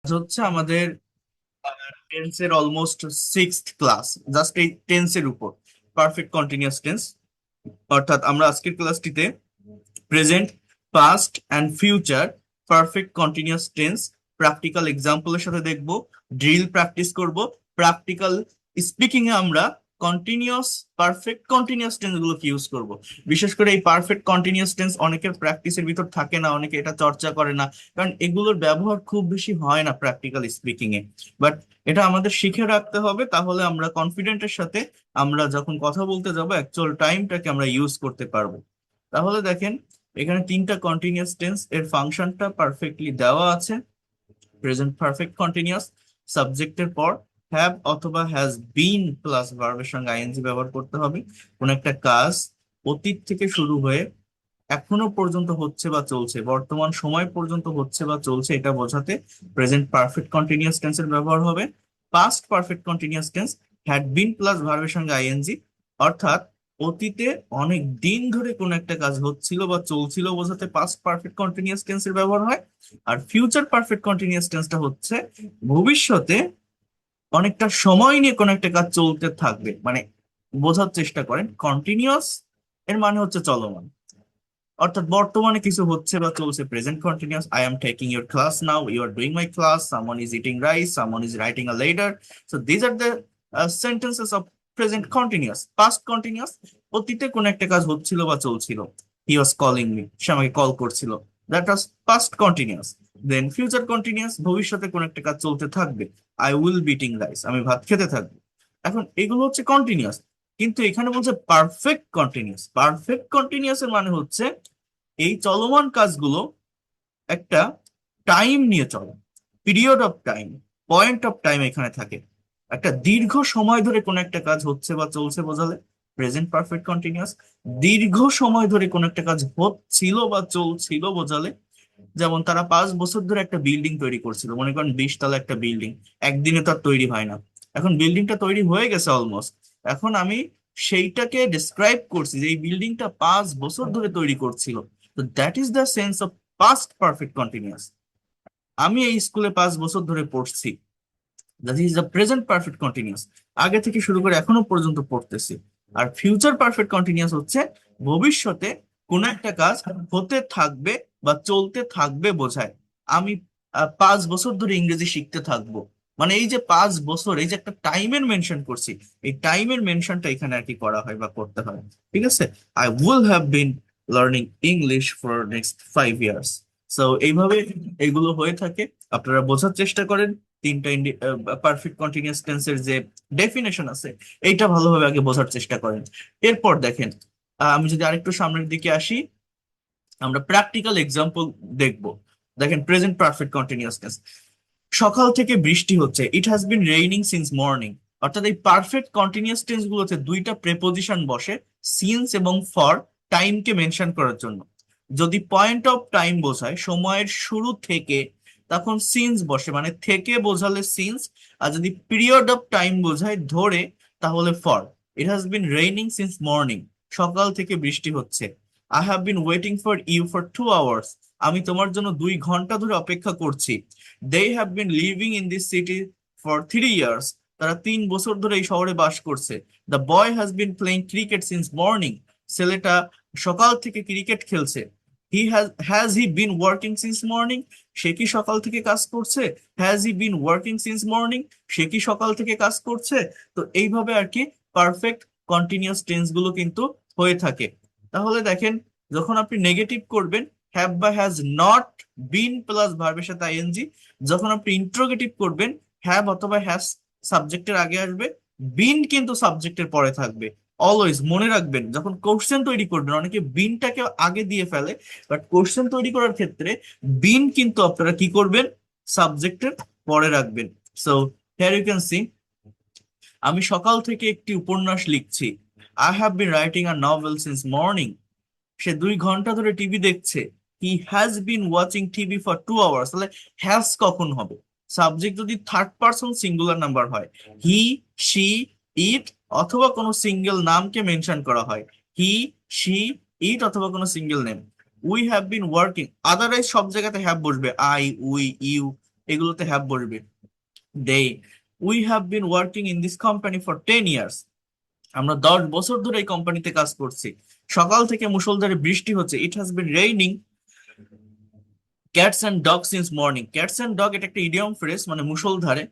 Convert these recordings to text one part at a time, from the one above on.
হচ্ছে আমাদের টেন্সের অলমোস্ট সিক্সথ ক্লাস, জাস্ট এই টেন্সের উপর পারফেক্ট কন্টিনিউয়াস টেন্স। অর্থাৎ আমরা আজকের ক্লাসটিতে present, past and future perfect continuous tense practical এক্সাম্পলের সাথে দেখব, ড্রিল প্র্যাকটিস করব। প্র্যাকটিক্যাল স্পিকিং এ আমরা কন্টিনিউয়াস পারফেক্ট কন্টিনিউয়াস টেন্স গুলোকে ইউজ করব। বিশেষ করে এই পারফেক্ট কন্টিনিউয়াস টেন্স অনেকের প্র্যাকটিসের ভিতর থাকে না, অনেকে এটা চর্চা করে না, কারণ এগুলোর ব্যবহার খুব বেশি হয় না প্র্যাকটিক্যাল স্পিকিং এ। বাট এটা আমাদের শিখে রাখতে হবে, তাহলে আমরা কনফিডেন্টের সাথে আমরা যখন কথা বলতে যাব অ্যাকচুয়াল টাইমটাকে আমরা ইউজ করতে পারবো। তাহলে দেখেন, এখানে তিনটা কন্টিনিউয়াস টেন্স এর ফাংশনটা পারফেক্টলি দেওয়া আছে। প্রেজেন্ট পারফেক্ট কন্টিনিউয়াস, সাবজেক্টের পর হ্যাভ অথবা হ্যাজ বিন প্লাস ভার্বের সঙ্গে আইএনজি ব্যবহার করতে হবে। কোন একটা কাজ অতীত থেকে শুরু হয়ে এখনো পর্যন্ত হচ্ছে বা চলছে, বর্তমান সময় পর্যন্ত হচ্ছে বা চলছে, এটা বোঝাতে প্রেজেন্ট পারফেক্ট কন্টিনিউয়াস টেন্সের ব্যবহার হবে। Past perfect continuous tense had been plus ভার্বের সঙ্গে আইএনজি, অর্থাৎ অতীতে অনেক দিন ধরে কোন একটা কাজ হচ্ছিল বা চলছিল বোঝাতে পাস্ট পারফেক্ট কন্টিনিউয়াস টেন্সের ব্যবহার হয়। আর ফিউচার পারফেক্ট কন্টিনিউয়াস টেন্সটা হচ্ছে ভবিষ্যতে অনেকটা সময় নিয়ে কোন একটা কাজ চলতে থাকবে, মানে বোঝার চেষ্টা করেন, কন্টিনিউয়াস এর মানে হচ্ছে চলমান, অর্থাৎ বর্তমানে কিছু হচ্ছে বা চলছে। Present continuous, I am taking your class now, you are doing my class, someone is eating rice, someone is writing a letter. So these are the sentences of present continuous. Past continuous, অতীতে কোন একটা কাজ হচ্ছিল বা চলছিল, হি ওয়াজ calling me, সে আমাকে call করছিল, that was past continuous. Then future continuous, ভবিষ্যতে কোন একটা কাজ চলতে থাকবে, I will be eating rice, আমি ভাত খেতে থাকবো। এখন এগুলো হচ্ছে কন্টিনিউয়াস, কিন্তু এখানে বলছে পারফেক্ট কন্টিনিউয়াস। পারফেক্ট কন্টিনিউয়াস এর মানে হচ্ছে এই চলমান কাজগুলো একটা টাইম নিয়ে চলে, period of time, point of time এখানে থাকে। একটা দীর্ঘ সময় ধরে কোন একটা কাজ হচ্ছে বা চলছে বোঝালে প্রেজেন্ট পারফেক্ট কন্টিনিউয়াস। দীর্ঘ সময় ধরে কোন একটা কাজ হচ্ছিল বা চলছিল বোঝালে, যেমন তারা 5 বছর ধরে একটা বিল্ডিং তৈরি করছিল, মনে করেন 20 তলা একটা বিল্ডিং, একদিনে তো আর তৈরি হয় না। এখন বিল্ডিংটা তৈরি হয়ে গেছে অলমোস্ট, এখন আমি সেইটাকে ডিসক্রাইব করছি যে এই বিল্ডিংটা 5 বছর ধরে তৈরি করছিল। তো that is the sense of past perfect continuous. আমি এই স্কুলে 5 বছর ধরে পড়ছি, that is the present perfect continuous, আগে থেকে শুরু করে এখনো পর্যন্ত পড়তেছি। আর ফিউচার পারফেক্ট কন্টিনিউয়াস হচ্ছে ভবিষ্যতে কোন একটা কাজ হতে থাকবে বা চলতে থাকবে বোঝায়। আমি 5 বছর ধরে ইংরেজি শিখতে থাকবো, মানে এই যে 5 বছর, এই যে একটা টাইমের মেনশন করছি, এই টাইমের মেনশনটা এখানে আর কি করা হয় বা করতে হয়। ঠিক আছে, I will have been learning English for next 5 years. So এইভাবে এগুলো হয়ে থাকে, আপনারা বোঝার চেষ্টা করেন। তিনটা পারফেক্ট কন্টিনিউয়াস টেন্সের যে ডেফিনেশন আছে, এইটা ভালোভাবে আগে বোঝার চেষ্টা করেন। এরপর দেখেন, আমি যদি আরেকটু সামনের দিকে আসি, আমরা প্র্যাকটিক্যাল এক্সাম্পল দেখব। দেখেন, প্রেজেন্ট পারফেক্ট কন্টিনিউয়াস টেন্স, সকাল থেকে বৃষ্টি হচ্ছে, it has been raining since morning. অর্থাৎ এই পারফেক্ট কন্টিনিউয়াস টেন্স গুলোতে দুইটা প্রেপোজিশন বসে, সিন্স এবং ফর, টাইমকে মেনশন করার জন্য। যদি পয়েন্ট অফ টাইম বোঝায় সময়ের শুরু থেকে, তখন সিন্স বসে, মানে থেকে বোঝালে সিন্স। আর যদি পিরিয়ড অফ টাইম বোঝায় ধরে, তাহলে for. It has been raining since morning, সকাল থেকে বৃষ্টি হচ্ছে। I have been waiting for you for 2 hours, আমি তোমার জন্য 2 ঘন্টা ধরে অপেক্ষা করছি। They have been living in this city for 3 years, তারা 3 বছর ধরে এই শহরে বাস করছে। The boy has been playing cricket since morning, ছেলেটা সকাল থেকে ক্রিকেট খেলছে। Has he been working since morning, সে কি সকাল থেকে কাজ করছে। Has he been working since morning, সে কি সকাল থেকে কাজ করছে। তো এইভাবে আর কি পারফেক্ট কন্টিনিউয়াস টেন্স গুলো কিন্তু হয়ে থাকে। তাহলে দেখেন, যখন আপনি নেগেটিভ করবেন, হ্যাভ বা হ্যাজ নট বিন প্লাস ভার্বের সাথে আইএনজি। যখন আপনি ইন্ট্রোগেটিভ করবেন, হ্যাভ অথবা হ্যাজ সাবজেক্টের আগে আসবে, বিন কিন্তু সাবজেক্টের পরে থাকবে। অলওয়েজ মনে রাখবেন, যখন কোশ্চেন তৈরি করবেন, অনেকে বিনটাকে আগে দিয়ে ফেলে, বাট কোশ্চেন তৈরি করার ক্ষেত্রে বিন কিন্তু আপনারা কি করবেন, সাবজেক্টের পরে রাখবেন। So here you can see, আমি সকাল থেকে একটি উপন্যাস লিখছি। I have been writing a novel since morning, সে 2 ঘন্টা ধরে টিভি দেখছে। He has been watching TV for 2 hours, তাহলে হ্যাজ কখন হবে, সাবজেক্ট যদি থার্ড পার্সন সিঙ্গুলার নাম্বার হয়, হি, শি, ইট, অথবা কোনো সিঙ্গেল নামকে মেনশন করা হয়, হি, শি, ইট, অথবা কোনো single name. We have been working, otherwise সব জায়গাতে হ্যাভ বসবে, আই, উই, ইউ, এগুলোতে হ্যাভ বলবে। They, we have been working in this company for 10 years। আমরা 10 বছর ধরে এই কোম্পানিতে কাজ করছি। সকাল থেকে মুষলধারে বৃষ্টি হচ্ছে। It has been raining cats and dog since morning. Cats and dog এটা একটা ইডিয়ম ফ্রেজ, মানে মুষলধারে।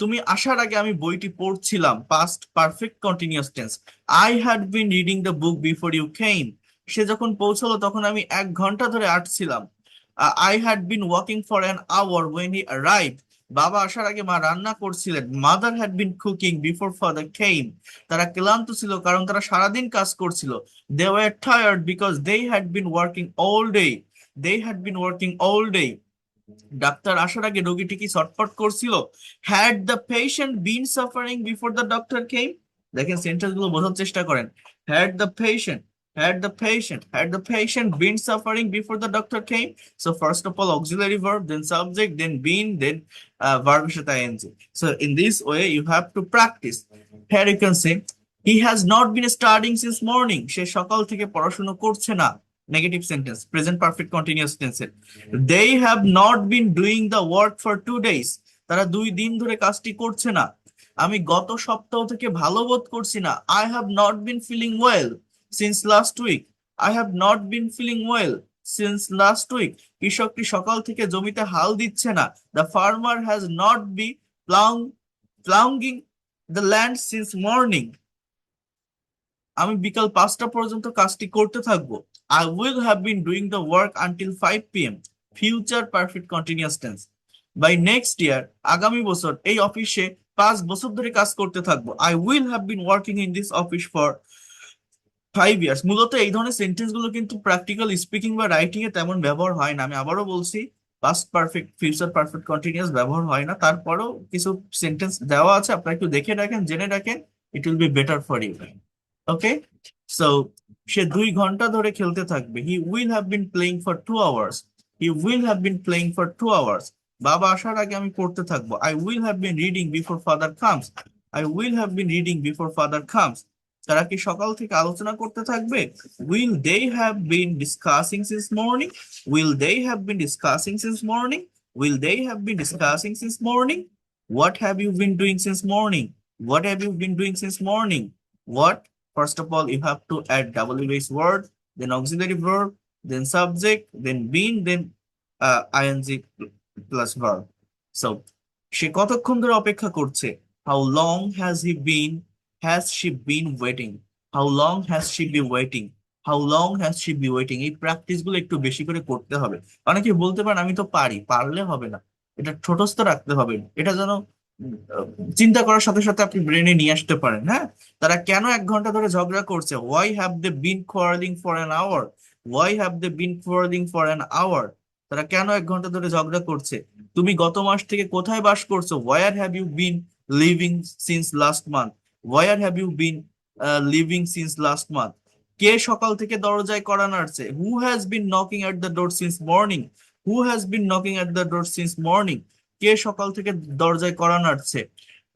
তুমি আসার আগে আমি বইটি পড়ছিলাম, past perfect continuous tense. I had been reading the book before you came. সে যখন পৌঁছলো তখন আমি 1 ঘন্টা ধরে আটছিলাম। I had been walking for an hour when he arrived. বাবা আসার আগে মা রান্না করছিলেন। Mother had been cooking before father came. তারা ক্লান্ত ছিল কারণ তারা সারাদিন কাজ করছিল। They were tired because they had been working all day. They had been working all day. Doctor আসার আগে রোগীটি কি ছটফট করছিল? Had the patient been suffering before the doctor came. দেখেন সেন্টেন্স গুলো বোঝার চেষ্টা করেন। Had the patient, had the patient been suffering before the doctor came? So first of all auxiliary verb, then subject, then been, then verb এর সাথে ing. So in this way you have to practice. Here you can say he has not been studying since morning. সে সকাল থেকে পড়াশোনা করছে না। Negative sentence, present perfect continuous টেন্সে। They have not been doing the work for 2 days। তারা 2 দিন ধরে কাজটি করছে না। আমি গত সপ্তাহ থেকে ভালো বোধ করছি না। I have not been feeling well since last week. I have not been feeling well since last week. কৃষকটি সকাল থেকে জমিতে হাল দিচ্ছে না। The farmer has not be ploughing the land since morning. আমি বিকাল 5টা পর্যন্ত কাজটি করতে থাকবো। I will have been doing the work until 5 p.m. Future perfect continuous tense. By next year, আগামী বছর এই অফিসে 5 বছর ধরে কাজ করতে থাকবো। I will have been working in this office for 5 years। মূলত এই ধরনের সেন্টেন্স গুলো কিন্তু প্র্যাকটিক্যাল স্পিকিং বা রাইটিং এ তেমন ব্যবহার হয় না। আমি আবারও বলছি, past perfect, future perfect continuous ব্যবহার হয় না। তারপরেও কিছু সেন্টেন্স দেওয়া আছে, আপনারা একটু দেখে রাখেন, জেনে রাখেন, it will be better for you. Okay, so সে 2 ঘন্টা ধরে খেলতে থাকবে। He will have been playing for 2 hours। He will have been playing for 2 hours। বাবা আসার আগে আমি পড়তে থাকবো। I will have been reading before father comes. I will have been reading before father comes. তারা কি সকাল থেকে আলোচনা করতে থাকবে? Will they have been discussing since morning. Will they have been discussing since morning. Will they have been discussing since morning. What have you been doing since morning? What have you been doing since morning? What? First of all, you have to add double base word, then auxiliary verb, then subject, then been, then ing plus verb. So, সে কতক্ষণ ধরে অপেক্ষা করছে? How long has she been waiting? How long has she been waiting? How long has she been waiting? এই practice গুলো একটু বেশি করে করতে হবে। অনেকে বলতে পারেন আমি তো পারি, পারলে হবে না, এটা ঠোঁটস্থ রাখতে হবে। এটা যেন চিন্তা করার সাথে সাথে আপনি ব্রেনে নিয়ে আসতে পারেন। হ্যাঁ, তারা কেন 1 ঘন্টা ধরে ঝগড়া করছে? Why have they been quarrelling for an hour? Why have they been quarrelling for an hour? তারা কেন 1 ঘন্টা ধরে ঝগড়া করছে? তুমি গত মাস থেকে কোথায় বাস করছো? Where have you been living since last month? Where have you been living since last month? কে সকাল থেকে দরজায় কড়া নাড়ছে? Who has been knocking at the door since morning? Who has been knocking at the door since morning? কে সকাল থেকে দরজায় কড়া নাড়ছে?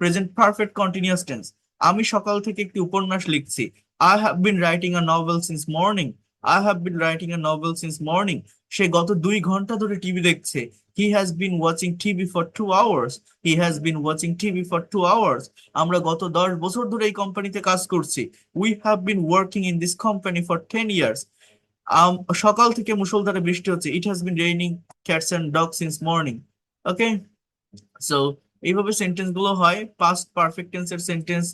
Present perfect continuous tense. আমি সকাল থেকে একটি উপন্যাস লিখছি। I have been writing a novel since morning. I have been writing a novel since morning. সে গত 2 ঘন্টা ধরে টিভি দেখছে। He has been watching TV for 2 hours। He has been watching TV for 2 hours। আমরা গত 10 বছর ধরে এই কোম্পানিতে কাজ করছি। We have been working in this company for 10 years। সকাল থেকে মুষলধারে বৃষ্টি হচ্ছে। It has been raining cats and dog since morning. Okay, so এইভাবে সেন্টেন্স গুলো হয়। পাস্ট পারফেক্ট টেন্সের sentence,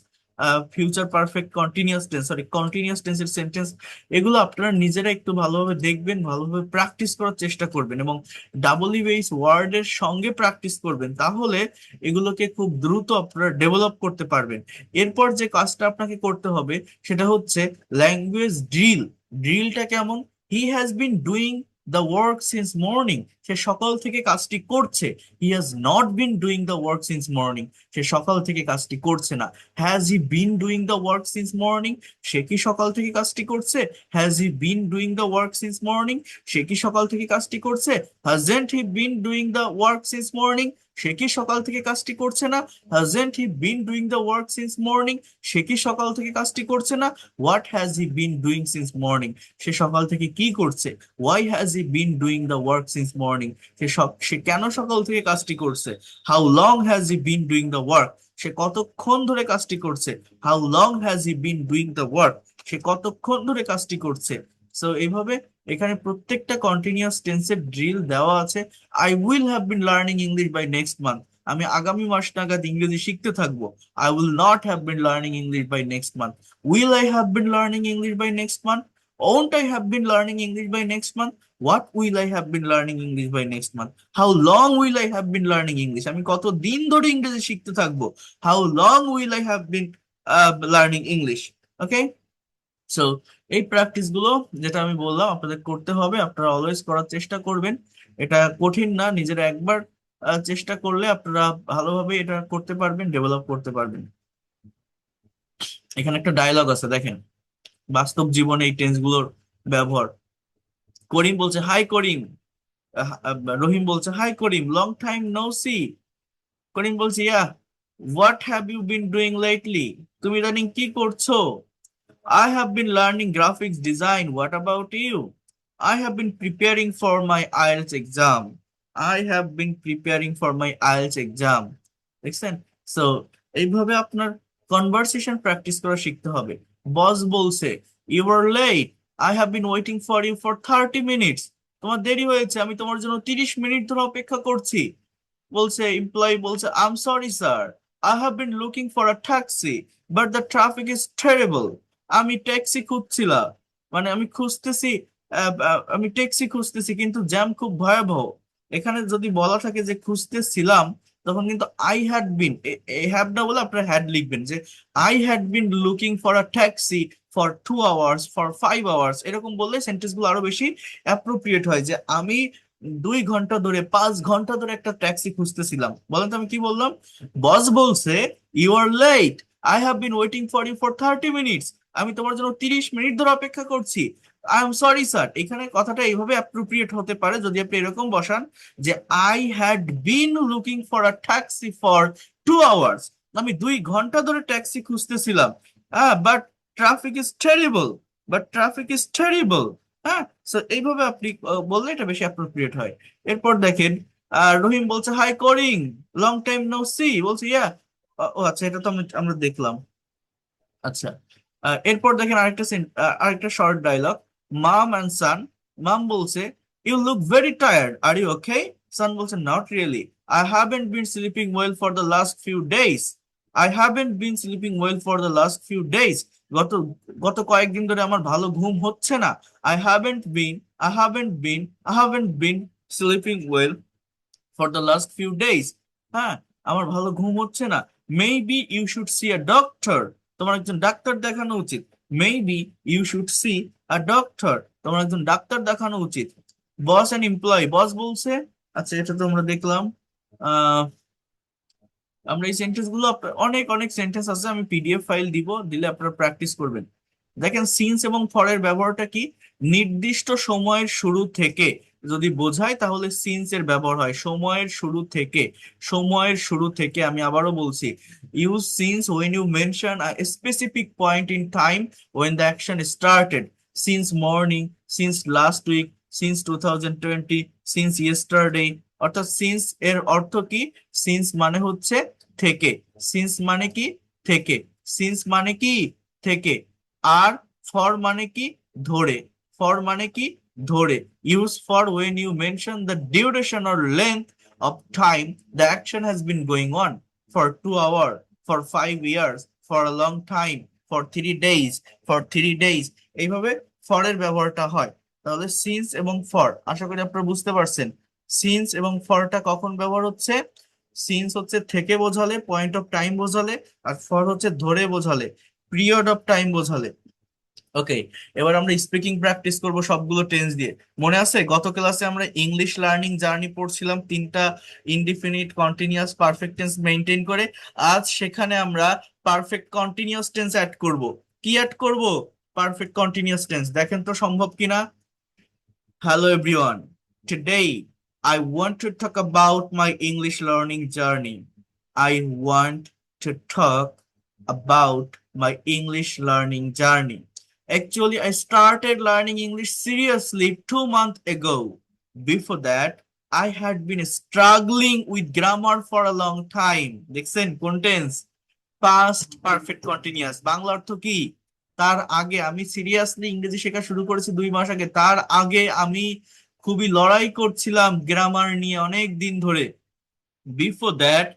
future perfect continuous tense, sorry continuous টেন্সের সেন্টেন্স, এগুলো আপনারা নিজেরা একটু ভালোভাবে দেখবেন, ভালোভাবে প্র্যাকটিস করার চেষ্টা করবেন এবং ডাবল বেস ওয়ার্ডের সঙ্গে প্র্যাকটিস করবেন। তাহলে এগুলোকে খুব দ্রুত আপনারা ডেভেলপ করতে পারবেন। এরপর যে কাজটা আপনাকে করতে হবে সেটা হচ্ছে ল্যাঙ্গুয়েজ ড্রিল। ড্রিলটা কেমন? He has been doing the work since morning. সে সকাল থেকে কাজটি করছে। He has not been doing the work since morning. সে সকাল থেকে কাজটি করছে না। Has he been doing the work since morning? সে কি সকাল থেকে কাজটি করছে? Has he been doing the work since morning? সে কি সকাল থেকে কাজটি করছে? Hasn't he been doing the work since morning? সে কি সকাল থেকে কাজটি করছে না? hasn't he been doing the work since morning? সে কি সকাল থেকে কাজটি করছে না? what has he been doing since morning? সে সকাল থেকে কি করছে? why has he been doing the work since morning? সে কেন সকাল থেকে কাজটি করছে? how long has he been doing the work? সে কতক্ষণ ধরে কাজটি করছে? how long has he been doing the work? সে কতক্ষণ ধরে কাজটি করছে? সো এইভাবে এখানে প্রত্যেকটা কন্টিনিউয়াস টেন্সের ড্রিল দেওয়া আছে। I will have been learning English by next month, আমি আগামী মাস নাগাদ ইংরেজি শিখতে থাকবো। I will not have been learning English by next month. Will I have been learning English by next month? Won't I have been learning English by next month? What will I have been learning English by next month? How long will I have been learning English, আমি কত দিন ধরে ইংরেজি শিখতে থাকবো? How long will I have been learning English? Okay, so এই practice গুলো যেটা আমি বললাম আপনাদের করতে হবে, আপনারা অলওয়েজ করার চেষ্টা করবেন। এটা কঠিন না, নিজেরা একবার চেষ্টা করলে আপনারা ভালোভাবে এটা করতে পারবেন, ডেভেলপ করতে পারবেন। এখানে একটা ডায়লগ আছে দেখেন, বাস্তব জীবনে এই টেন্স গুলোর ব্যবহার। করিম বলছে হাই করিম, রহিম বলছে hi Karim, long time no see. Karim বলছে yeah, what have you been doing lately? তুমি ইদানিং কি করছো? I have been learning graphics design. What about you? I have been preparing for my IELTS exam. I have been preparing for my IELTS exam. দেখছেন? So এইভাবে আপনার conversation practice করা শিখতে হবে। বস বলছে you are late, I have been waiting for you for 30 minutes. তোমার দেরি হয়েছে, আমি তোমার জন্য 30 মিনিট ধরে অপেক্ষা করছি। বলছে এমপ্লয়ি বলছে I am sorry sir, I have bin looking for a taxi but the traffic is terrible. আমি ট্যাক্সি খুঁজছিলাম, মানে আমি খুঁজতেছি, আমি ট্যাক্সি খুঁজতেছি কিন্তু জ্যাম খুব ভয়াবহ। এখানে যদি বলা থাকে যে খুঁজতেছিলাম, তখন কিন্তু আই হ্যাড বিন, হ্যাভ না বলে আপনারা হ্যাড লিখবেন, যে I had bin looking for a taxi for 2 hours, for 5 hours, এরকম বললে সেন্টেন্স গুলো আরো বেশি অ্যাপ্রোপ্রিয়েট হয়। যে আমি 2 ঘন্টা ধরে, 5 ঘন্টা ধরে একটা ট্যাক্সি খুঁজতেছিলাম। বলেন তো আমি কি বললাম? বস বলছে you are late, I have been waiting for you for 30 minutes. আমি তোমার জন্য 30 মিনিট ধরে অপেক্ষা করছি। I am sorry sir. এখানে কথাটা এইভাবে অ্যাপ্রোপ্রিয়েট হতে পারে যদি আপনি এরকম বসান যে I had bin looking for a taxi for 2 hours. আমি 2 ঘন্টা ধরে ট্যাক্সি খুঁজতেছিলাম, হ্যাঁ, but traffic is terrible, but traffic is terrible. হ্যাঁ, সো এইভাবে আপনি বললে এটা বেশি অ্যাপ্রোপ্রিয়েট হয়। এরপর দেখেন, রহিম বলছে hi Karim, long time no see. বলছে ইয়া, ও আচ্ছা, এটা তো আমরা দেখলাম। আচ্ছা, এরপর দেখেন আরেকটা short dialogue, mum and son. Mum বলছে you look very tired, are you okay? Son বলছে not really, I haven't been sleeping well for the last few days. I haven't been sleeping well for the last few days. গত গত কয়েকদিন ধরে আমার ভালো ঘুম হচ্ছে না। I haven't been, I haven't been sleeping well for the last few days. হ্যাঁ, আমার ভালো ঘুম হচ্ছে না। Maybe you should see a doctor, তোমার একজন ডাক্তার দেখানো উচিত। Maybe you should see a doctor, তোমার একজন ডাক্তার দেখানো উচিত। বস এন্ড এমপ্লয়ি, বস বলছে, আচ্ছা এটা তো আমরা দেখলাম। আহ আমরা এই সেন্টেন্স গুলো অনেক অনেক সেন্টেন্স আছে, আমি পিডিএফ ফাইল দিব, দিলে আপনারা প্র্যাকটিস করবেন। দেখেন সিন্স এবং ফরের ব্যবহারটা কি, নির্দিষ্ট সময়ের শুরু থেকে যদি বোঝায় তাহলে সিন্স এর ব্যবহার হয় সময়ের শুরু থেকে। সময়ের শুরু থেকে, আমি আবারও বলছি, use since when you mention a specific point in time when the action started. since morning, since last week, since 2020, since yesterday। অর্থাৎ সিন্স এর অর্থ কি? সিন্স মানে হচ্ছে থেকে। সিন্স মানে কি? থেকে। সিন্স মানে কি? থেকে। আর ফর মানে কি? ধরে। ফর মানে কি? ধরে। Use for when you mention the duration or length of time the action has been going on, for 2 hours, for 5 years, for a long time, for 3 days, for 3 days। এইভাবে ফরের ব্যবহারটা হয়। তাহলে সিন্স এবং for, আশা করি আপনারা বুঝতে পারছেন since এবং ফরটা কখন ব্যবহার হচ্ছে। সিন্স হচ্ছে থেকে বোঝালে, পয়েন্ট অফ টাইম বোঝালে, আর ফর হচ্ছে ধরে বোঝালে, পিরিয়ড অফ টাইম বোঝালে। ওকে, এবার আমরা স্পিকিং প্র্যাকটিস করব সবগুলো টেন্স দিয়ে। মনে আছে গত ক্লাসে আমরা ইংলিশ লার্নিং জার্নি পড়ছিলাম 3টা indefinite continuous perfect tense maintain করে। আজ সেখানে আমরা পারফেক্ট কন্টিনিউয়াস টেন্স অ্যাড করব। কি অ্যাড করব? Perfect continuous tense. দেখেন তো সম্ভব কিনা। Hello everyone, today I want to talk about my English learning journey. I want to talk about my English learning journey. Actually, I started learning English seriously 2 months ago. Before that, I had been struggling with grammar for a long time. দেখছেন কোন tense? Past perfect continuous. Bangla অর্থ কি? তার আগে আমি seriously ইংরেজি শেখা শুরু করেছি 2 মাস আগে। তার আগে আমি খুবই লড়াই করছিলাম গ্রামার নিয়ে অনেক দিন ধরে। Before that,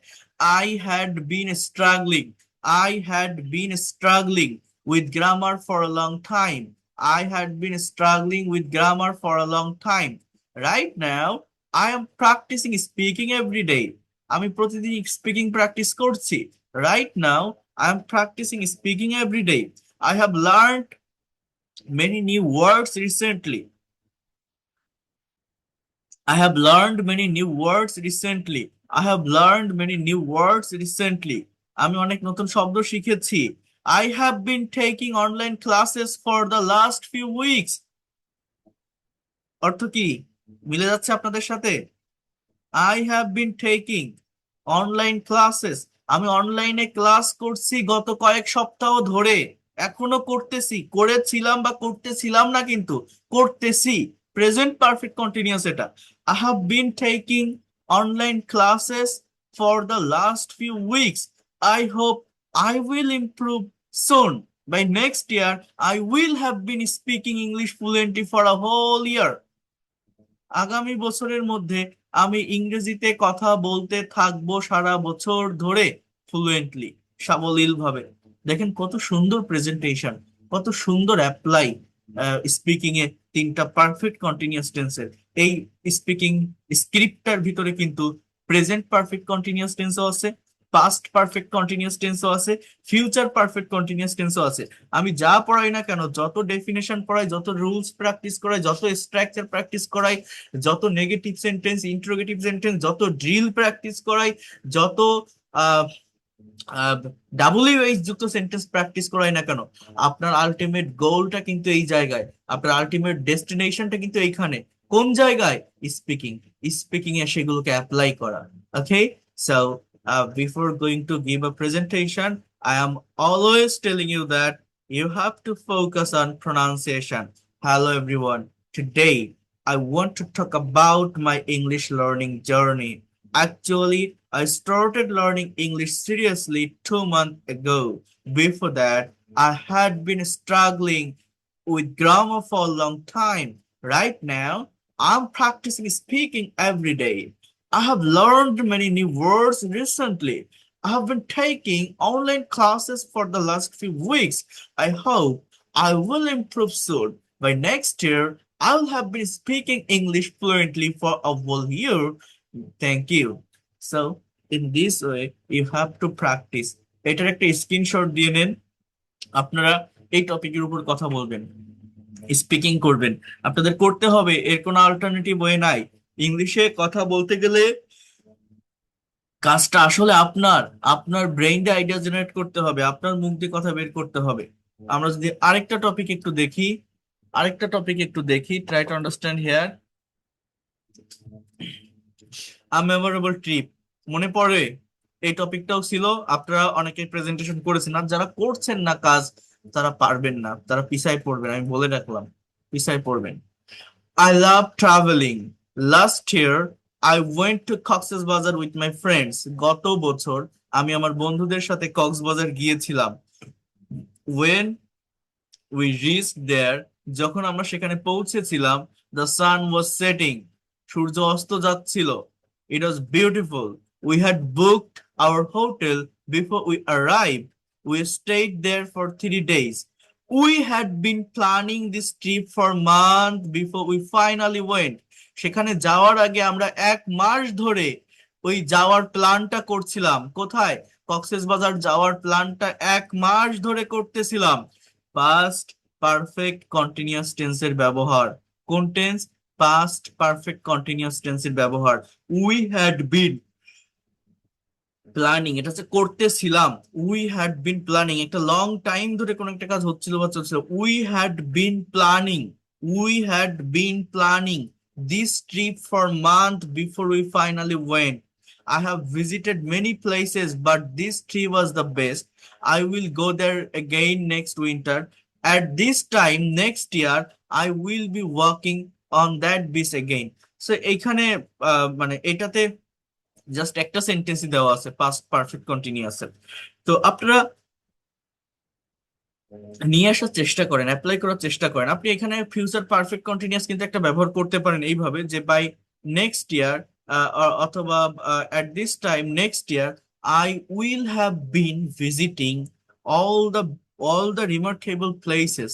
I had been struggling. I had been struggling with grammar for a long time. I had been struggling with grammar for a long time. Right now, I am practicing speaking every day. আমি প্রতিদিন speaking practice করছি। Right now, I am practicing speaking every day. I have learned many new words recently. I have learned many new words recently. I have learned many new words recently. আমি অনেক নতুন শব্দ শিখেছি। I have been taking online classes for the last few weeks. অর্থ কি? মিলে যাচ্ছে আপনাদের সাথে? I have been taking online classes. আমি অনলাইনে ক্লাস করছি গত কয়েক সপ্তাহ ধরে। এখনো করতেছি, করেছিলাম বা করতেছিলাম না, কিন্তু করতেছি। প্রেজেন্ট পারফেক্ট কন্টিনিউয়াস এটা। I have been taking online classes for the last few weeks. I hope I will improve soon. By next year, I will have been speaking English fluently for a whole year. আগামী বছরের মধ্যে আমি ইংরেজিতে কথা বলতে থাকবো সারা বছর ধরে, ফ্লুয়েন্টলি, সাবলীল ভাবে। দেখেন কত সুন্দর প্রেজেন্টেশন, কত সুন্দর অ্যাপ্লাই স্পিকিং এ 3টা পারফেক্ট কন্টিনিউয়াস টেন্সের। এই স্পিকিং স্ক্রিপ্টটার ভিতরে কিন্তু প্রেজেন্ট পারফেক্ট কন্টিনিউয়াস টেন্সও আছে, পাস্ট পারফেক্ট কন্টিনিউয়াস টেন্সও আছে, ফিউচার পারফেক্ট কন্টিনিউয়াস টেন্সও আছে। আমি যা পড়াই না কেন, যত ডেফিনেশন পড়াই, যত রুলস প্র্যাকটিস করাই, যত স্ট্রাকচার প্র্যাকটিস করাই, যত নেগেটিভ সেন্টেন্স, ইন্টারোগেটিভ সেন্টেন্স, যত ড্রিল প্র্যাকটিস করাই, যত ডাব্লিউএইচ যুক্ত সেন্টেন্স প্র্যাকটিস করাই না কেন, আপনার আলটিমেট গোলটা কিন্তু এই জায়গায়, আপনার আলটিমেট ডেস্টিনেশনটা কিন্তু এইখানে। কোন জায়গায়? স্পিকিং। স্পিকিং এ সেগুলোকে অ্যাপ্লাই করা। Okay, so before going to give a presentation, I am always telling you that you have to focus on pronunciation. Hello everyone. Today I want to talk about my English learning journey. Actually, I started learning English seriously 2 months ago. Before that, I had been struggling with grammar for a long time. Right now, I'm practicing speaking every day. I have learned many new words recently. I have been taking online classes for the last few weeks. I hope I will improve soon. By next year, I will have been speaking English fluently for a whole year. Thank you. So, in this way, you have to practice. এটার একটা screenshot দিয়ে নেন। আপনারা এই টপিকের উপর কথা বলবেন, স্পিকিং করবেন। আপনাদের করতে হবে, এর কোনো অল্টারনেটিভ ওয়ে নাই। ইংলিশে কথা বলতে গেলে কাজটা আসলে আপনার, আপনার ব্রেইনটা আইডিয়া জেনারেট করতে হবে, আপনার মুখ দিয়ে কথা বের করতে হবে। আমরা যদি আরেকটা টপিক একটু দেখি, try to understand here. A memorable trip, মনে পড়ে? এই টপিকটাও ছিল। আপনারা অনেকে প্রেজেন্টেশন করেছেন, আর যারা করছেন না কাজ, তারা পারবেন না, তারা পিছায় পড়বেন। আমি বলে রাখলাম, পিছায় পড়বেন। I love traveling. Last year, I went to Cox's Bazar with my friends. গত বছর আমি আমার বন্ধুদের সাথে কক্সবাজার গিয়েছিলাম। When we reached there, যখন আমরা সেখানে পৌঁছেছিলাম, the sun was setting. সূর্য অস্ত যাচ্ছিল। It was beautiful. We had booked our hotel before we arrived. We stayed there for 3 days. We had been planning this trip for months before we finally went. সেখানে যাওয়ার আগে আমরা 1 মাস ধরে ওই যাওয়ার প্ল্যানটা করছিলাম। কোথায়? কক্সবাজার যাওয়ার প্ল্যানটা 1 মাস ধরে করতেছিলাম। পাস্ট পারফেক্ট কন্টিনিউয়াস টেন্সের ব্যবহার। কোন টেন্স? পাস্ট পারফেক্ট কন্টিনিউয়াস টেন্সের ব্যবহার। উই হ্যাড বিন প্ল্যানিং, এটা হচ্ছে করতেছিলাম। উই হ্যাড বিন প্ল্যানিং, একটা লং টাইম ধরে কোন একটা কাজ হচ্ছিল বা চলছিল। We had been planning, we had been planning this trip for month before we finally went. I have visited many places, but this trip was the best. I will go there again next winter. At this time next year, I will be working on that beach again. So এখানে মানে এটাতে just একটা সেন্টেন্সই দেওয়া আছে past perfect কন্টিনিউয়াসের। তো আপনারা নিয়ে আসার চেষ্টা করেন, অ্যাপ্লাই করার চেষ্টা করেন। আপনি এখানে ফিউচার পারফেক্ট কন্টিনিউয়াস কিন্তু একটা ব্যবহার করতে পারেন এইভাবে যে বাই নেক্সট ইয়ার অথবা at this time next year I will have been visiting all the all the remarkable places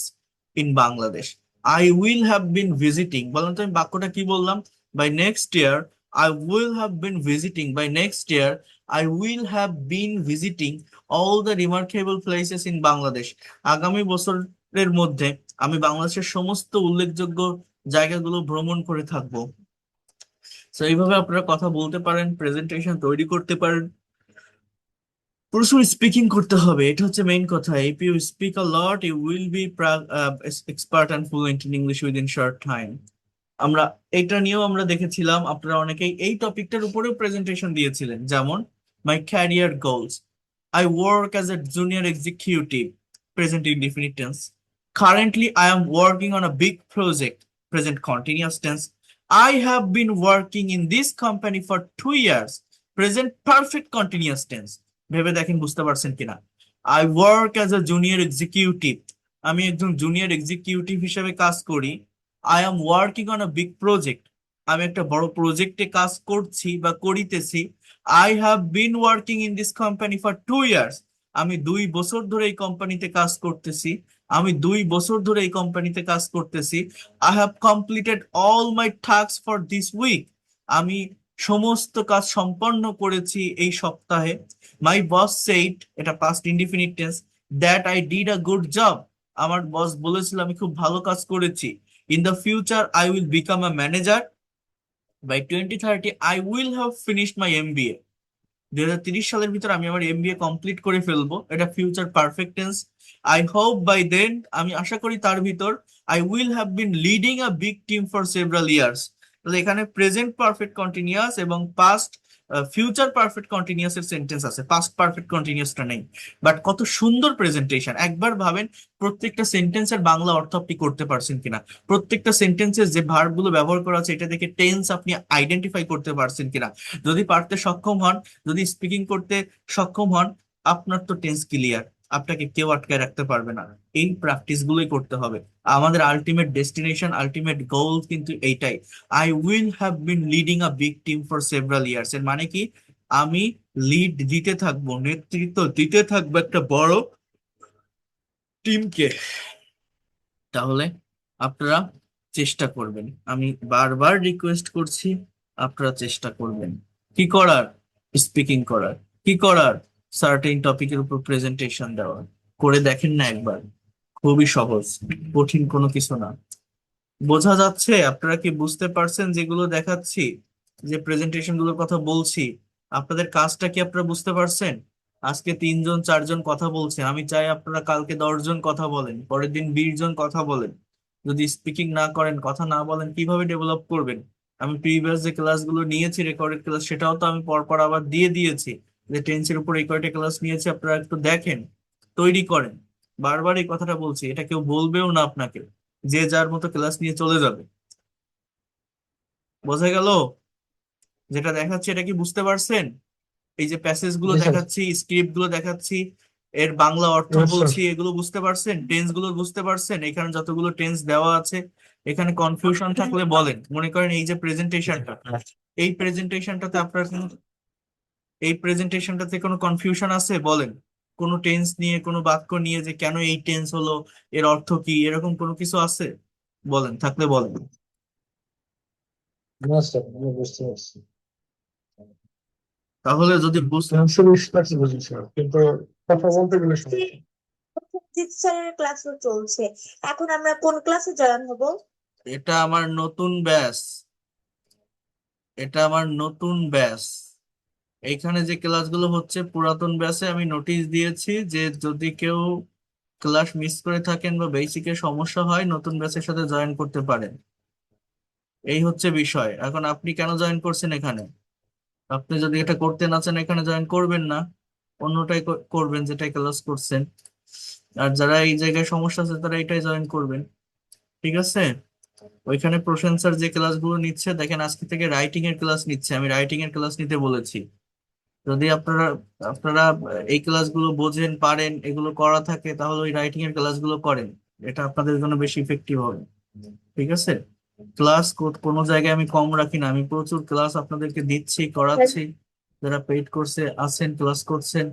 in Bangladesh. I will have been visiting, বলেন তো আমি বাক্যটা কি বললাম? By next year I will have been visiting, by next year I will have been visiting all the remarkable places in Bangladesh. আগামী বছরের মধ্যে আমি বাংলাদেশের সমস্ত উল্লেখযোগ্য জায়গাগুলো ভ্রমণ করে থাকবো। তো এইভাবে আপনারা কথা বলতে পারেন, প্রেজেন্টেশন তৈরি করতে পারেন। প্রচুর স্পিকিং করতে হবে, এটা হচ্ছে মেইন কথা। If you speak a lot you will be expert and fluent in English within short time. আমরা এটা নিয়েও আমরা দেখেছিলাম, আপনারা অনেকেই এই টপিকটার উপরেও প্রেজেন্টেশন দিয়েছিলেন। যেমন মাই career goals, I work as a junior executive, present indefinite tense. Currently, I am working on a big project, present continuous tense. I have been working in this company for 2 years, present perfect continuous tense. ভেবে দেখেন বুঝতে পারছেন কিনা। I work as a junior executive. আমি একজন junior executive হিসেবে কাজ করি। I am working on a big project. আমি একটা বড় প্রজেক্টে কাজ করছি বা করিতেছি। I have been working in this company for 2 years. আমি 2 বছর ধরে এই কোম্পানিতে কাজ করতেছি। আমি 2 বছর ধরে এই কোম্পানিতে কাজ করতেছি। I have completed all my tasks for this week. আমি সমস্ত কাজ সম্পন্ন করেছি এই সপ্তাহে। My boss said, এটা past indefinite tense, that I did a good job. আমার বস বলেছিল আমি খুব ভালো কাজ করেছি। In the future, I will become a manager. By 2030, I will have finished my MBA. 2030 সালের ভিতর আমি আমার এমবিএ কমপ্লিট করে ফেলবো, এটা future perfect tense. I hope by then, আমি আশা করি তার ভিতর, I will have been leading a big team for several years. তাহলে এখানে প্রেজেন্ট পারফেক্ট কন্টিনিউয়াস এবং পাস্ট ফিউচার পারফেক্ট কন্টিনিউয়াস এর সেন্টেন্স আছে, পাস্ট পারফেক্ট কন্টিনিউয়াসটা নেই। বাট কত সুন্দর প্রেজেন্টেশন, একবার ভাবেন প্রত্যেকটা সেন্টেন্সের বাংলা অর্থ আপনি করতে পারছেন কিনা, প্রত্যেকটা সেন্টেন্সের যে ভার্ব গুলো ব্যবহার করা আছে এটা দেখে টেন্স আপনি আইডেন্টিফাই করতে পারছেন কিনা। যদি পারতে সক্ষম হন, যদি স্পিকিং করতে সক্ষম হন, আপনার তো টেন্স ক্লিয়ার, আপনাকে কেউ আটকায় রাখতে পারবে না। এই প্র্যাকটিস গুলোই করতে হবে। আমাদের আলটিমেট ডেস্টিনেশন, আলটিমেট গোল কিন্তু এইটাই। I will have been leading a big team for several years, এর মানে কি আমি লিড দিতে থাকবো, নেতৃত্ব দিতে থাকবো একটা বড় টিমকে। তাহলে আপনারা চেষ্টা করবেন, আমি বারবার রিকোয়েস্ট করছি, আপনারা চেষ্টা করবেন কি করার, স্পিকিং করার, কি করার, সার্টেন টপিকের উপর প্রেজেন্টেশন দেওয়ার। করে দেখেন না একবার, খুবই সহজ, কঠিন কোনো কিছু না। বোঝা যাচ্ছে? আপনারা কি বুঝতে পারছেন যেগুলো দেখাচ্ছি, যে প্রেজেন্টেশন গুলোর কথা বলছি? আপনাদের কাজটা কি আপনারা বুঝতে পারছেন? আজকে 3 জন 4 জন কথা বলছে, আমি চাই আপনারা কালকে 10 জন কথা বলেন, পরের দিন 20 জন কথা বলেন। যদি স্পিকিং না করেন, কথা না বলেন, কিভাবে ডেভেলপ করবেন? আমি প্রিভিয়াস যে ক্লাসগুলো নিয়েছি রেকর্ডেড ক্লাস, সেটাও তো আমি পর পর আবার দিয়ে দিয়েছি, যে টেন্সের উপর এই কয়টা ক্লাস নিয়েছি, আপনারা একটু দেখেন, তৈরি করেন। বারবার এই কথাটা বলছি, এটা কেউ বলবেও না আপনাকে, যে যার মতো ক্লাস নিয়ে চলে যাবে। বোঝা গেল? যেটা দেখাচ্ছি এটা কি বুঝতে পারছেন? এই যে প্যাসেজ গুলো জি স্যার। দেখাচ্ছি, স্ক্রিপ্ট গুলো দেখাচ্ছি, এর বাংলা অর্থ ইয়েস স্যার। বলছি, এগুলো বুঝতে পারছেন? টেন্স গুলো বুঝতে পারছেন? এখানে যতগুলো টেন্স দেওয়া আছে, এখানে কনফিউশন থাকলে বলেন। মনে করেন এই যে প্রেজেন্টেশনটা, এই প্রেজেন্টেশনটাতে আপনার কোনো, এই প্রেজেন্টেশনটাতে কোনো কনফিউশন আছে বলেন? কোনো টেন্স নিয়ে, কোনো বাক্য নিয়ে, যে কেন এই টেন্স হলো, এর অর্থ কি, এরকম কোনো কিছু আছে? বলেন, থাকলে বলেন। না স্যার, আমি বুঝতে পারছি। তাহলে যদি বুঝতে, 320 বুঝি স্যার, কিন্তু কথা বলতে গেলে সমস্যা। ফিজিক্স স্যারের ক্লাসও চলছে। এখন আমরা কোন ক্লাসে জয়েন হব? এটা আমার নতুন ব্যাচ, এটা আমার নতুন ব্যাচ। এইখানে যে ক্লাসগুলো হচ্ছে পুরাতন ব্যাচে আমি নোটিশ দিয়েছি যে যদি কেউ ক্লাস মিস করে থাকেন বা বেসিকের সমস্যা হয়, নতুন ব্যাচের সাথে জয়েন করতে পারেন। এই হচ্ছে বিষয়। এখন আপনি কেন জয়েন করছেন এখানে? আপনি যদি এটা করতে না চান এখানে জয়েন করবেন না, অন্যটাই করবেন যেটাই ক্লাস করছেন। আর যারা এই জায়গায় সমস্যা আছে তারা এটাই জয়েন করবেন, ঠিক আছে? ওইখানে প্রশংসার যে ক্লাসগুলো নিচ্ছে দেখেন, আজকে থেকে রাইটিং এর ক্লাস নিচ্ছে, আমি রাইটিং এর ক্লাস নিতে বলেছি। যদি আপনারা আপনারা এই ক্লাসগুলো বোঝেন, পারেন, এগুলো করা থাকে, তাহলে ওই রাইটিং এর ক্লাসগুলো করেন, এটা আপনাদের জন্য বেশি ইফেক্টিভ হবে, ঠিক আছে? ক্লাস কোনো জায়গায় আমি কম রাখি না, আমি প্রচুর ক্লাস আপনাদেরকে দিচ্ছি, করাচ্ছি। যারা পেইড কোর্সে আছেন, ক্লাস করছেন,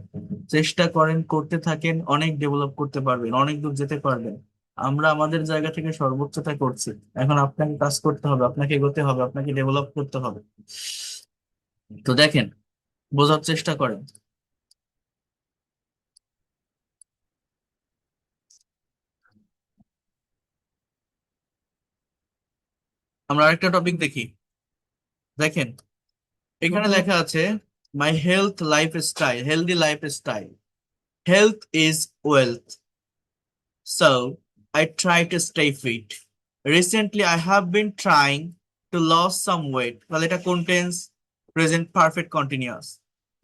চেষ্টা করেন, করতে থাকেন, অনেক ডেভেলপ করতে পারবেন, অনেক দূর যেতে পারবেন। আমরা আমাদের জায়গা থেকে সর্বোচ্চটা করছি, এখন আপনাকে কাজ করতে হবে, আপনাকে এগোতে হবে, আপনাকে ডেভেলপ করতে হবে। তো দেখেন, বোঝার চেষ্টা করেন। আমরা আরেকটা টপিক দেখি। দেখেন, এখানে লেখা আছে my health lifestyle, healthy lifestyle, health is wealth, so I try to stay fit. Recently I have been trying to lose some weight. তাহলে এটা কোন tense? Present perfect continuous.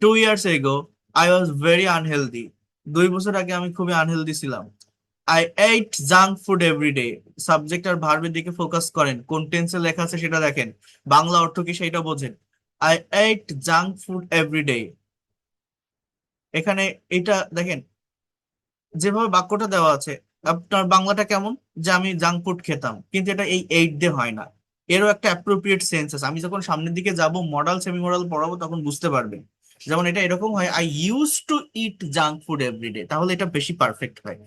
2 years ago I was very unhealthy. 2 বছর আগে আমি খুবই unhealthy ছিলাম। I ate junk food every day. Subject আর ভার্বের দিকে ফোকাস করেন, কোন টেন্সে লেখা আছে সেটা দেখেন, বাংলা অর্থ কি সেটা বোঝেন। I ate junk food every day। এখানে এটা দেখেন, যেভাবে বাক্যটা দেওয়া আছে, আপনার বাংলাটা কেমন, যে আমি জাঙ্ক ফুড খেতাম, কিন্তু এটা এই এইট দিয়ে হয় না, এরও একটা অ্যাপ্রোপ্রিয়েট সেন্স আছে। আমি যখন সামনের দিকে যাব, মডাল সেমি মডাল পড়াবো, তখন বুঝতে পারবেন। যেমন এটা এরকম হয়, I use to eat junk food everyday, তাহলে এটা বেশি পারফেক্ট হয়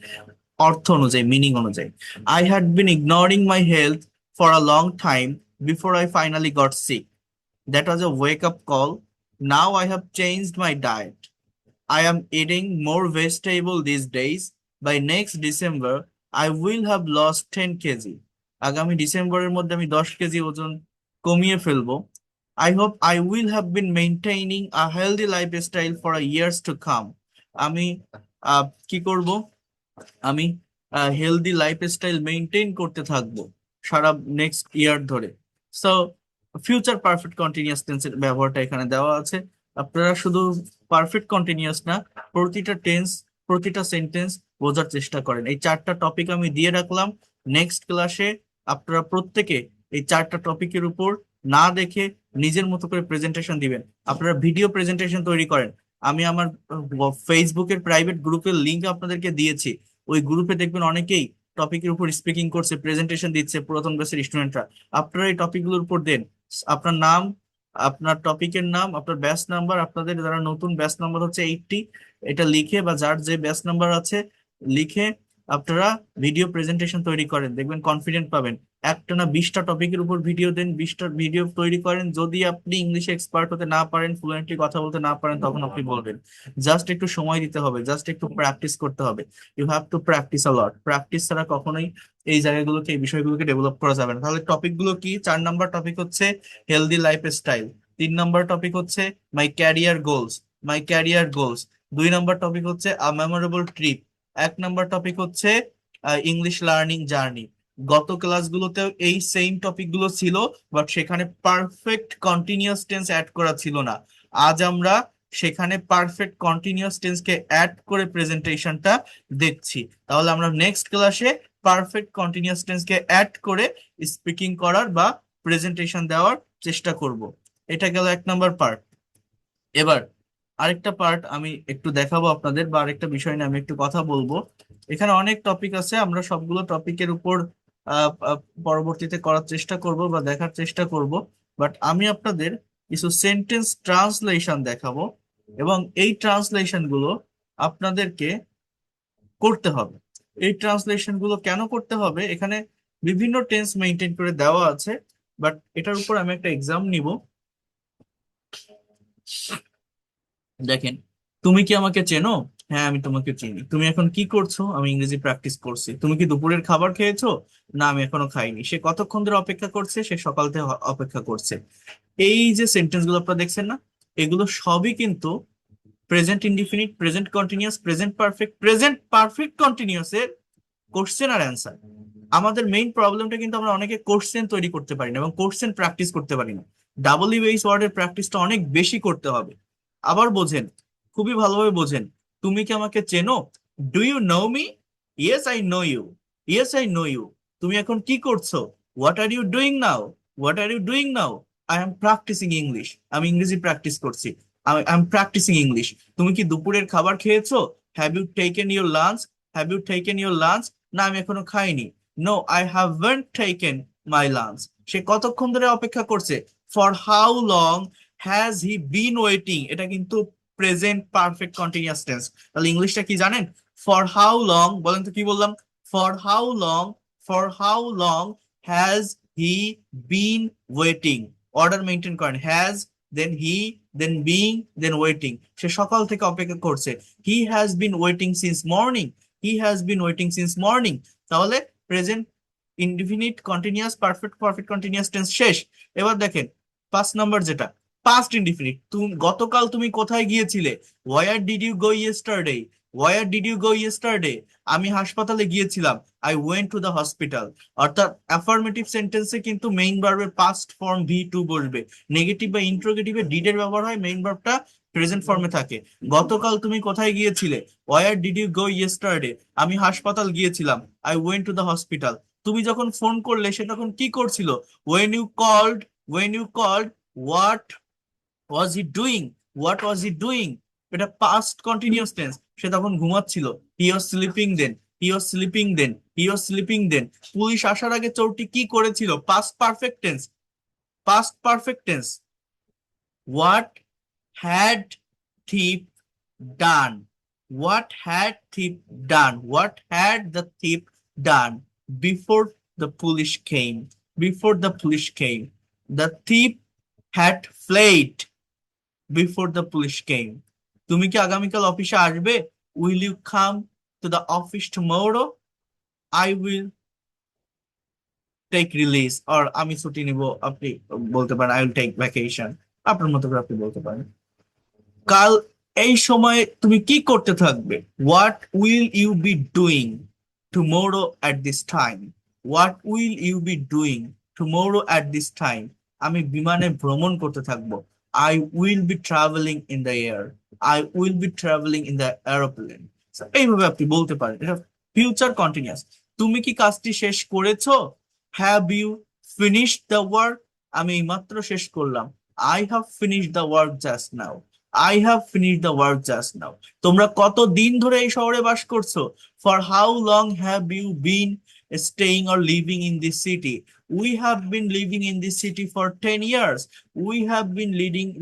অর্থ অনুযায়ী, মিনিং অনুযায়ী। I had been ignoring my health for a long time before I finally got sick, that was a wake up call, now I have changed my diet, I am eating more vegetable these days. By next December, I will have lost 10 KG. আগামী ডিসেম্বরের মধ্যে আমি 10 KG ওজন কমিয়ে ফেলবো। I hope I will have been maintaining a healthy lifestyle for a years to come. আমি কি করব? আমি হেলদি লাইফস্টাইল মেনটেন করতে থাকবো সারা নেক্সট ইয়ার ধরে। সো ফিউচার পারফেক্ট কন্টিনিউয়াস টেন্সের ব্যবহারটা এখানে দেওয়া আছে। আপনারা শুধু পারফেক্ট কন্টিনিউয়াস না, প্রতিটা টেন্স, প্রতিটা সেন্টেন্স বোঝার চেষ্টা করেন। এই 4টা টপিক আমি দিয়ে রাখলাম, নেক্সট ক্লাসে আপনারা প্রত্যেকে এই 4টা টপিকের উপর না দেখে নিজের মতো করে প্রেজেন্টেশন দিবেন। আপনারা ভিডিও প্রেজেন্টেশন তৈরি করেন। আমি আমার ফেসবুকের প্রাইভেট গ্রুপের লিংক আপনাদেরকে দিয়েছি, ওই গ্রুপে দেখবেন অনেকেই টপিকের উপর স্পিকিং করছে, প্রেজেন্টেশন দিচ্ছে, পুরাতন ব্যাচের স্টুডেন্টরা। আপনারা এই টপিকগুলোর উপর দেন, আপনার নাম, আপনার টপিকের নাম, আপনার ব্যাচ নাম্বার, আপনাদের যারা নতুন ব্যাচ নাম্বার হচ্ছে 80, এটা লিখে, বা যার যে ব্যাচ নাম্বার আছে লিখে আপনারা ভিডিও প্রেজেন্টেশন তৈরি করেন, দেখবেন কনফিডেন্ট পাবেন। একটা না 20টা টপিকের উপর ভিডিও দেন, 20টা ভিডিও তৈরি করেন। যদি আপনি ইংলিশে এক্সপার্ট হতে না পারেন, ফ্লুয়েন্টলি কথা বলতে না পারেন, তখন আপনি বলবেন। জাস্ট একটু সময় দিতে হবে, জাস্ট একটু প্র্যাকটিস করতে হবে। You have to practice a lot. Practice ছাড়া কখনোই এই জায়গাগুলোকে, এই বিষয়গুলোকে ডেভেলপ করা যাবে না। তাহলে টপিকগুলো কি? 4 নম্বর টপিক হচ্ছে healthy lifestyle. 3 number topic হচ্ছে my career goals, my career goals. 2 number topic হচ্ছে a memorable trip. 1 number topic হচ্ছে ইংলিশ লার্নিং জার্নি। গত ক্লাসগুলোতেও এই সেম টপিকগুলো ছিল, বাট সেখানে পারফেক্ট কন্টিনিউয়াস টেন্স অ্যাড করা ছিল না। আজ আমরা সেখানে পারফেক্ট কন্টিনিউয়াস টেন্সকে অ্যাড করে প্রেজেন্টেশনটা দেখছি। তাহলে আমরা নেক্সট ক্লাসে পারফেক্ট কন্টিনিউয়াস টেন্সকে অ্যাড করে স্পিকিং করার বা প্রেজেন্টেশন দেওয়ার চেষ্টা করব। এটা গেল 1 নম্বর পার্ট। এবার আরেকটা পার্ট আমি একটু দেখাবো আপনাদের, বা আরেকটা বিষয় নিয়ে আমি একটু কথা বলবো। এখানে অনেক টপিক আছে, আমরা সবগুলো টপিকের উপর আহ, আহ, পরবর্তীতে করার চেষ্টা করব বা দেখার চেষ্টা করব। বাট আমি আপনাদের কিছু সেন্টেন্স ট্রান্সলেশন দেখাবো, এবং এই ট্রান্সলেশন গুলো আপনাদেরকে করতে হবে। এই ট্রান্সলেশন গুলো কেন করতে হবে? এখানে বিভিন্ন টেন্স মেনটেন করে দেওয়া আছে, বাট এটার উপর আমি একটা এক্সাম নিব। দেখেন, তুমি কি আমাকে চেনো? হ্যাঁ, আমি তোমাকে চিনি। তুমি এখন কি করছো? আমি ইংরেজি প্র্যাকটিস করছি। তুমি কি দুপুরের খাবার খেয়েছো? না, আমি এখনো খাইনি। সে কতক্ষণ ধরে অপেক্ষা করছে? সে সকাল থেকে অপেক্ষা করছে। এই যে সেন্টেন্স গুলো আপনারা দেখছেন না, এগুলো সবই কিন্তু present indefinite, present continuous, present perfect, present perfect continuous এর কোশ্চেন আর অ্যান্সার। আমাদের মেইন প্রবলেমটা কিন্তু আমরা অনেকে কোশ্চেন তৈরি করতে পারি না এবং কোশ্চেন প্র্যাকটিস করতে পারি না। ডাব্লিউএইচ ওয়ার্ডের প্র্যাকটিসটা অনেক বেশি করতে হবে। আবার বোঝেন, খুবই ভালোভাবে বোঝেন, তুমি কি আমাকে চেনো? Do you know me? Yes I know you. Yes I know you. তুমি এখন কি করছো? What are you doing now? What are you doing now? I am practising English. আমি ইংরেজি প্র্যাকটিস করছি। I am practising English. তুমি কি দুপুরের খাবার খেয়েছো? Have you taken your lunch? Have you taken your lunch? না, আমি এখনো খাইনি। No, I haven't taken my lunch. সে কতক্ষণ ধরে অপেক্ষা করছে? For how long has he been waiting. এটা কিন্তু প্রেজেন্ট পারফেক্ট কন্টিনিউয়াস টেন্স। তাহলে ইংলিশটা কি জানেন? ফর হাউ লং, বলেন তো কি বললাম? For how long, for how long has he been waiting. Order maintain করেন। Has, then he, then being, then waiting. সে সকাল থেকে অপেক্ষা করছে। He has been waiting since morning. He has been waiting since morning. তাহলে present indefinite continuous perfect perfect continuous tense শেষ। এবার দেখেন 5 নম্বর যেটা, পাস্ট ইনডিফিনিট। তুমি গতকাল তুমি কোথায় গিয়েছিলে? Where did you go yesterday? Where did you go yesterday? আমি হাসপাতালে গিয়েছিলাম। I went to the hospital. অর্থাৎ অ্যাফার্মেটিভ সেন্টেন্সে কিন্তু মেইন ভার্বের পাস্ট ফর্ম ভি টু বসবে। নেগেটিভ বা ইন্ট্রোগেটিভে ডিড এর ব্যবহার হয়, মেইন ভার্বটা প্রেজেন্ট ফর্মে থাকে। গতকাল তুমি কোথায় গিয়েছিলে? Where did you go yesterday? আমি হাসপাতাল গিয়েছিলাম। I went to the hospital. তুমি যখন ফোন করলে সে তখন কি করছিল? When you called, when you called, what was he doing? What was he doing? এটা পাস্ট কন্টিনিউয়াস টেন্স। সে তখন ঘুমাচ্ছিল। He was sleeping then, he was sleeping then, he was sleeping then. Police আসার আগে চোরটি কি করেছিল? Past perfect tense, past perfect tense. What had thief done? What had thief done? What had the thief done before the police came? Before the police came. The thief had fled before the police came. তুমি কি আগামীকাল অফিসে আসবে? Will you come to the office tomorrow? I will take release, or আমি ছুটি নিব। আপনি বলতে পারেন I will take vacation। আপনার মতো করে আপনি বলতে পারেন। কাল এই সময়ে তুমি কি করতে থাকবে? What will you be doing tomorrow at this time? What will you be doing tomorrow at this time? আমি বিমানে ভ্রমণ করতে থাকবো। I will be travelling in the air. I will be travelling in the aeroplane. এইভাবে আপনি বলতে পারেন। এটা ফিউচার কন্টিনিউয়াস। তুমি কি কাজটি শেষ করেছো? Have you finished the work? আমি এইমাত্র শেষ করলাম। I have finished the work just now. I have finished the work just now. তোমরা কত দিন ধরে এই শহরে বাস করছো? For how long have you been staying or living in this city? We have been living in this city for 10 years. We have been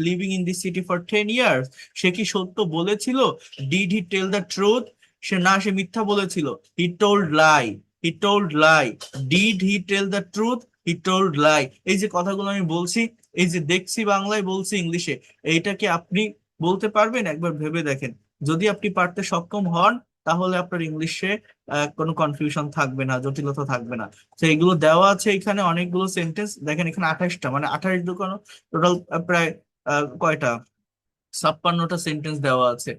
living in this city for 10 years. সে কি সত্য বলেছিল? Did he tell the truth? সে মিথ্যা বলেছিল। He told lie. He told lie. Did he tell the truth? He told lie. এই যে কথাগুলো আমি বলছি, এই যে দেখছি বাংলায়, বলছি ইংলিশে, এইটাকে আপনি বলতে পারবেন? একবার ভেবে দেখেন। যদি আপনি পারতে সক্ষম হন, তাহলে আপনার ইংলিশে কোনো কনফিউশন থাকবে না, জটিলতা থাকবে না। তো এগুলো দেওয়া আছে এখানে অনেকগুলো সেন্টেন্স। দেখেন এখানে 28টা, মানে 28 দোকানো টোটাল প্রায় কয়টা, 56টা সেন্টেন্স দেওয়া আছে।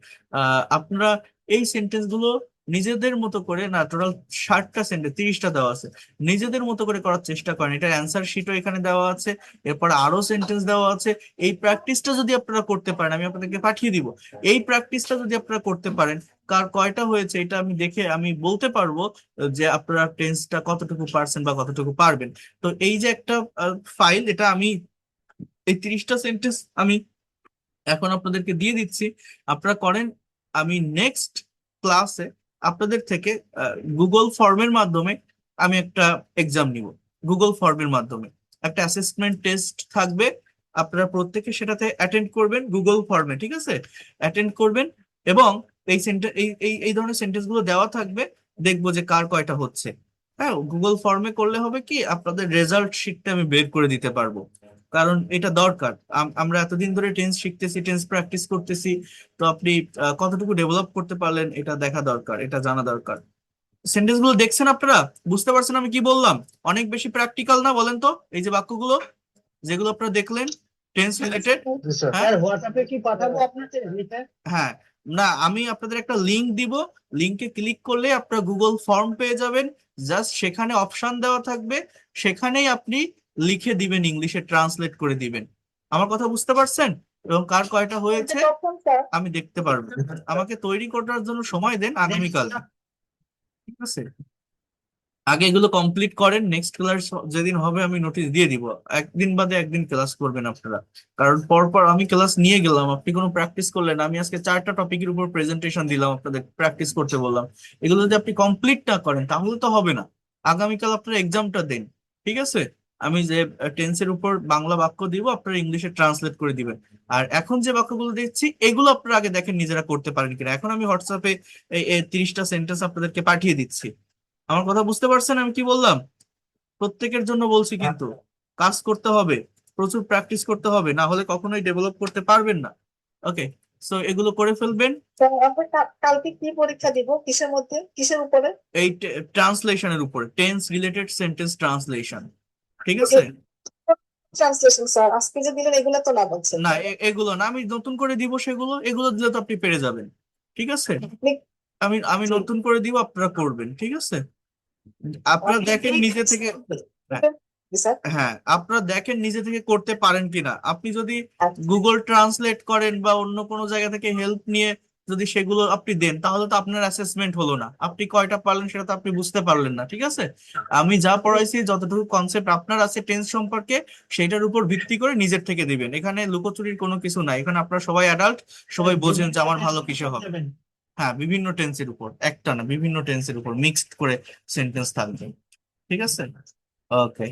আপনারা এই সেন্টেন্স গুলো নিজেদের মতো করে, না টোটাল 60টা সেন্টেন্স, 30টা দেওয়া আছে, নিজেদের মতো করে করার চেষ্টা করেন। এটার অ্যান্সার শিটও এখানে দেওয়া আছে। এরপর আরো সেন্টেন্স দেওয়া আছে। এই প্র্যাকটিসটা যদি আপনারা করতে পারেন, আমি আপনাদেরকে পাঠিয়ে দিব। এই প্র্যাকটিসটা যদি আপনারা করতে পারেন, কার কয়টা হয়েছে এটা আমি দেখে আমি বলতে পারবো যে আপনারা টেন্সটা কতটুকু পারছেন বা কতটুকু পারবেন। তো এই যে একটা ফাইল, এটা আমি এই 30টা সেন্টেন্স আমি এখন আপনাদেরকে দিয়ে দিচ্ছি, আপনারা করেন। আমি নেক্সট ক্লাসে আপনাদের থেকে গুগল ফর্মের মাধ্যমে আমি একটা এক্সাম নিব। গুগল ফর্মের মাধ্যমে একটা অ্যাসেসমেন্ট টেস্ট থাকবে। আপনারা প্রত্যেকে সেটাতে অ্যাটেন্ড করবেন গুগল ফর্মে, ঠিক আছে? অ্যাটেন্ড করবেন এবং এই সেন্টার এই এই এই ধরনের সেন্টেন্স গুলো দেওয়া থাকবে। দেখবো যে কার কয়টা হচ্ছে। হ্যাঁ, গুগল ফর্মে করলে হবে কি, আপনাদের রেজাল্ট শিটটা আমি বের করে দিতে পারবো। কারণ এটা দরকার। আমরা এতদিন ধরে টেন্স শিখতেছি, টেন্স প্র্যাকটিস করতেছি। তো আপনি কতটুকু ডেভেলপ করতে পারলেন এটা দেখা দরকার, এটা জানা দরকার। সেন্টেন্স গুলো দেখছেন আপনারা? বুঝতে পারছেন আমি কি বললাম? অনেক বেশি প্র্যাকটিক্যাল না, বলেন তো? এই যে বাক্যগুলো যেগুলো আপনারা দেখলেন, টেন্স রিলেটেড। জি স্যার। হ্যাঁ হোয়াটসঅ্যাপে কি পাঠাবো আপনাকে লিখে? হ্যাঁ, না আমি আপনাদের একটা লিংক দিব, লিংকে ক্লিক করলে আপনারা গুগল ফর্ম পেয়ে যাবেন। জাস্ট সেখানে অপশন দেওয়া থাকবে, সেখানেই আপনি লিখে দিবেন, ইংলিশে ট্রান্সলেট করে দিবেন। আমার কথা বুঝতে পারছেন? এবং কার কয়টা হয়েছে কখন স্যার? আমি দেখতে পারবো। আমাকে তৈরি করার জন্য সময় দেন, আগামীকাল, ঠিক আছে? আগে এগুলো কমপ্লিট করেন, নেক্সট ক্লাস যেদিন হবে আমি নোটিশ দিয়ে দিব। একদিন বাদে একদিন ক্লাস করবেন আপনারা, কারণ পরপর আমি ক্লাস নিয়ে গেলাম, আপনি কোনো প্র্যাকটিস করলেন না। আমি আজকে 4টা টপিকের উপর প্রেজেন্টেশন দিলাম, আপনাদের প্র্যাকটিস করতে বললাম। এগুলো যদি আপনি কমপ্লিট না করেন তাহলে তো হবে না। আগামীকাল আপনারা এক্সামটা দেন, ঠিক আছে? আমি যে টেন্সের উপর বাংলা বাক্য দিব, আপনারা ইংলিশে ট্রান্সলেট করে দিবেন। আর এখন যে বাক্যগুলো দিচ্ছি এগুলো আপনারা আগে দেখেন নিজেরা করতে পারেন কিনা। এখন আমি হোয়াটসঅ্যাপে এই 30টা সেন্টেন্স আপনাদেরকে পাঠিয়ে দিচ্ছি। আমার কথা বুঝতে পারছেন আমি কি বললাম? প্রত্যেকের জন্য বলছি, কিন্তু কাজ করতে হবে, প্রচুর প্র্যাকটিস করতে হবে, না হলে কখনোই ডেভেলপ করতে পারবেন না। ওকে, সো এগুলো করে ফেলবেন। স্যার আমরা কালকে কি পরীক্ষা দিব, কিসের মধ্যে, কিসের উপরে? এই ট্রান্সলেশনের উপরে, টেন্স রিলেটেড সেন্টেন্স ট্রান্সলেশন, ঠিক আছে? ট্রান্সলেশন স্যার আজকে যে দিলেন এগুলো তো না বলছেন। না এগুলো না, আমি নতুন করে দিব সেগুলো, এগুলো দিলে তো আপনি পেরে যাবেন, ঠিক আছে? আমি আমি নতুন করে দিব, আপনারা করবেন, ঠিক আছে? আপনারা দেখেন নিজে থেকে। জি স্যার। হ্যাঁ, আপনারা দেখেন নিজে থেকে করতে পারেন কিনা। আপনি যদি আচ্ছা। গুগল ট্রান্সলেট করেন বা অন্য কোনো জায়গা থেকে হেল্প নিয়ে যদি সেগুলো আপনি দেন, তাহলে তো আপনার অ্যাসেসমেন্ট হলো না। আপনি কয়টা পারলেন সেটা তো আপনি বুঝতে পারলেন না, ঠিক আছে? আমি যা পড়াইছি, যতটুকু কনসেপ্ট আপনার আছে টেন্স সম্পর্কে, সেটার উপর ভিত্তি করে নিজের থেকে দিবেন। এখানে লুকোচুরির কোনো কিছু নাই, এখানে আপনারা সবাই অ্যাডাল্ট, সবাই বোঝেন যে আমার ভালো কিসে হবে। হ্যাঁ, বিভিন্ন টেন্সের উপর, একটা না বিভিন্ন টেন্সের উপর মিক্সড করে সেন্টেন্স থাকবে, ঠিক আছে? ওকে।